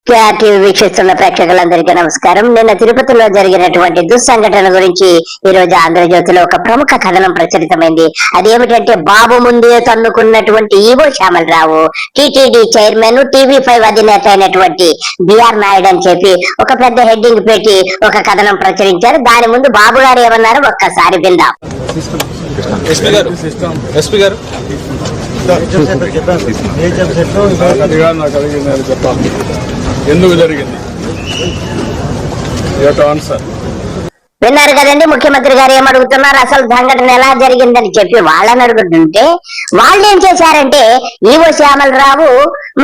TV వీక్షిస్తున్న ప్రేక్షకులందరికీ నమస్కారం. నిన్న తిరుపతిలో జరిగినటువంటి దుస్సంఘటన గురించి ఈ రోజు ఆంధ్రజ్యోతిలో ఒక ప్రముఖ కథనం ప్రచురితమైంది. అదేమిటంటే బాబు ముందే తన్నుకున్నటువంటి EO Shyamalarao TTD chairman, TV5 అధినేత అయినటువంటి బిఆర్ నాయుడు అని చెప్పి ఒక పెద్ద హెడ్డింగ్ పెట్టి ఒక కథనం ప్రచురించారు. దాని ముందు బాబు గారు ఏమన్నారు ఒక్కసారి విందాం. ఎందుకు జరిగింది ఆన్సర్ విన్నారు కదండి. ముఖ్యమంత్రి గారు ఏమడుగుతున్నారు, అసలు సంఘటన ఎలా జరిగిందని చెప్పి వాళ్ళని అడుగుతుంటే వాళ్ళు ఏం చేశారంటే ఈవో శ్యామలరావు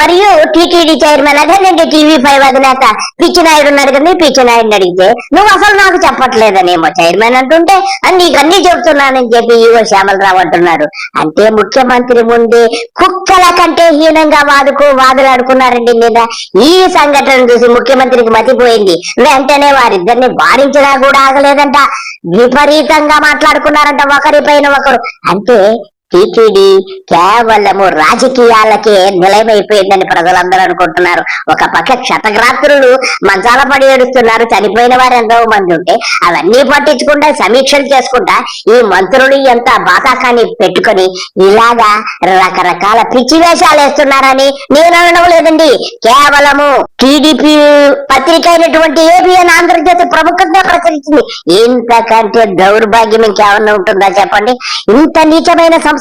మరియు టిటిడి చైర్మన్ అదేనండి TV5 అధినేత పిచ్చినాయుడు ఉన్నారు కదా, పిచ్చినాయుడిని అడిగితే నువ్వు అసలు నాకు చెప్పట్లేదనేమో చైర్మన్ అంటుంటే నీకు అన్ని చెబుతున్నానని చెప్పి ఈవో శ్యామలరావు అంటున్నాడు. అంటే ముఖ్యమంత్రి ముందే కుక్కల కంటే హీనంగా వాదులాడుకున్నారండి. నిన్న ఈ సంఘటన చూసి ముఖ్యమంత్రికి మతిపోయింది. వెంటనే వారిద్దరిని వారించినా కూడా ఆగలేదంట, విపరీతంగా మాట్లాడుకున్నారంట ఒకరిపైన ఒకరు. అంటే టిటిడి కేవలము రాజకీయాలకే నిలయమైపోయిందని ప్రజలందరూ అనుకుంటున్నారు. ఒక పక్క క్షతగ్రాత్రులు మంచాల పడి ఏడుస్తున్నారు, చనిపోయిన వారు ఎంతో మంది ఉంటే అవన్నీ పట్టించుకుంటా సమీక్షలు చేసుకుంటా ఈ మంత్రులు ఎంత బాతాకాన్ని పెట్టుకొని ఇలాగా రకరకాల పిచ్చి వేషాలు వేస్తున్నారని నేను అనడం లేదండి. కేవలము టీడీపీ పత్రిక అయినటువంటి ఏబిఎన్ ఆంధ్రజ్యోతి ప్రముఖంగా ప్రచురించింది. ఇంతకంటే దౌర్భాగ్యం ఇంకేమన్నా ఉంటుందా చెప్పండి? ఇంత నీచమైన సంస్కృతి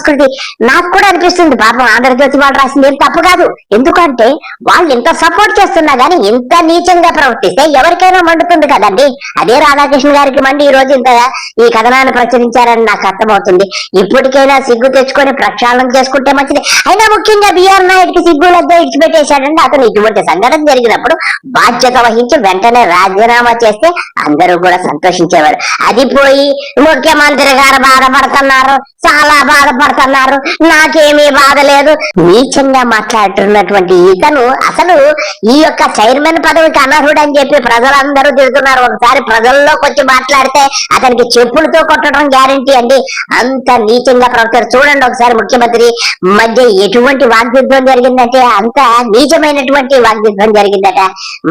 నాకు కూడా అనిపిస్తుంది. పాపం ఆంధ్రజ్యోతి వాళ్ళు రాసింది ఏం తప్పు కాదు. ఎందుకంటే వాళ్ళు ఇంత సపోర్ట్ చేస్తున్నా గానీ ఇంత నీచంగా ప్రవర్తిస్తే ఎవరికైనా మండుతుంది కదండి. అదే రాధాకృష్ణ గారికి మండి ఈ రోజు ఇంత ఈ కథనాన్ని ప్రచురించారని నాకు అర్థమవుతుంది. ఇప్పటికైనా సిగ్గు తెచ్చుకొని ప్రక్షాళన చేసుకుంటే మంచిది. అయినా ముఖ్యంగా బిఆర్ నాయుడికి సిగ్గు లెక్క ఇచ్చిపెట్టేశాడండి. అతను ఇటువంటి సంఘటన జరిగినప్పుడు బాధ్యత వహించి వెంటనే రాజీనామా చేస్తే అందరూ కూడా సంతోషించేవారు. అది పోయి ముఖ్యమంత్రి గారు బాధపడుతున్నారు, చాలా బాధపడుతున్నారు, నాకేమీ బాధ లేదు, నీచంగా మాట్లాడుతున్నటువంటి ఇతను అసలు ఈ యొక్క చైర్మన్ పదవికి అనర్హుడు అని చెప్పి ప్రజలందరూ తిరుగుతున్నారు. ఒకసారి ప్రజల్లోకి వచ్చి మాట్లాడితే అతనికి చెప్పులతో కొట్టడం గ్యారంటీ అండి. అంత నీచంగా ప్రవర్తన చూడండి. ఒకసారి ముఖ్యమంత్రి మధ్య ఎటువంటి వాగ్యుద్ధం జరిగిందంటే అంత నీచమైనటువంటి వాగ్యుద్ధం జరిగిందట.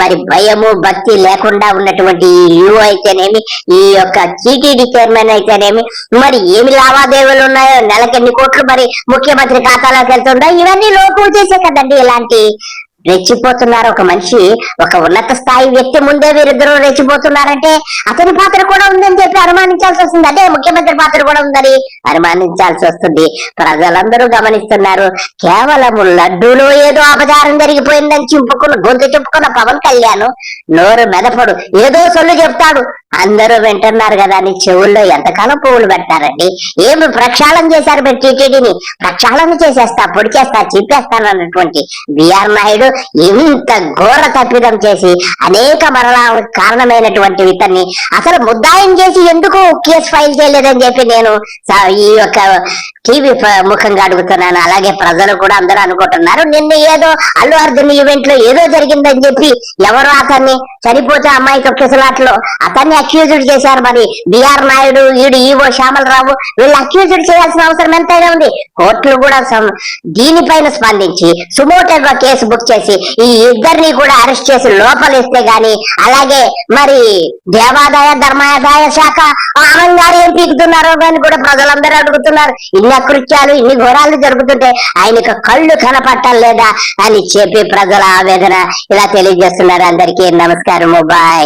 మరి భయము భక్తి లేకుండా ఉన్నటువంటి యూ అయితేనేమి, ఈ యొక్క టిటిడి చైర్మన్ అయితేనేమి, మరి ఏమి లావాదేవీలు ఉన్నాయో, నెలకి ఎన్ని కోట్లు మరి ముఖ్యమంత్రి ఖాతాలోకి వెళ్తుందో ఇవన్నీ లోపు చేసే కదండి. ఇలాంటి రెచ్చిపోతున్నారు. ఒక మనిషి, ఒక ఉన్నత స్థాయి వ్యక్తి ముందే వీరిద్దరూ రెచ్చిపోతున్నారంటే అతని పాత్ర కూడా ఉందని చెప్పి అనుమానించాల్సి వస్తుంది. అంటే ముఖ్యమంత్రి పాత్ర కూడా ఉందని అనుమానించాల్సి వస్తుంది. ప్రజలందరూ గమనిస్తున్నారు. కేవలం లడ్డూలో ఏదో అపచారం జరిగిపోయిందని గొంతు చెప్పుకున్న పవన్ కళ్యాణ్ నోరు మెదపడు, ఏదో సొల్లు చెప్తాడు, అందరూ వింటున్నారు కదా అని చెవుల్లో ఎంతకాలం పువ్వులు పెడతారండి. ఏమి ప్రక్షాళన చేశారు మీరు టిటిడిని? ప్రక్షాళన చేసేస్తా, పొడి చేస్తా, చెప్పేస్తాను అన్నటువంటి బిఆర్ నాయుడు ఇంత ఘోర తప్పిదం చేసి అనేక మరణాలకు కారణమైనటువంటి ఇతన్ని అసలు ముద్దాయం చేసి ఎందుకు కేసు ఫైల్ చేయలేదని చెప్పి నేను ఈ యొక్క టీవీ ముఖంగా అడుగుతున్నాను. అలాగే ప్రజలు కూడా అందరూ అనుకుంటున్నారు. నిన్న ఏదో అల్లు అర్జున్ ఈవెంట్ లో ఏదో జరిగిందని చెప్పి ఎవరు అతన్ని చనిపోతే అమ్మాయి తొక్కిసలాట్లో అతన్ని అక్యూజ్డ్ చేశారు. మరి బిఆర్ నాయుడు, ఈవో శ్యామలరావు వీళ్ళు అక్యూజ్డ్ చేయాల్సిన అవసరం ఎంతైనా ఉంది. కోర్టులు కూడా దీనిపైన స్పందించి సుమోటోగా కేసు బుక్ చేసి ఈ ఇద్దరిని కూడా అరెస్ట్ చేసి లోపలిస్తే గాని, అలాగే మరి దేవాదాయ ధర్మాదాయ శాఖ ఆనందాలు ఏం పీకుతున్నారో కానీ కూడా ప్రజలందరూ అడుగుతున్నారు. ఇన్ని అకృత్యాలు, ఇన్ని ఘోరాలు జరుగుతుంటే ఆయనకు కళ్ళు కనపట్టం లేదా అని చెప్పి ప్రజల ఆవేదన ఇలా తెలియజేస్తున్నారు. అందరికీ నమస్కారం, బాయ్.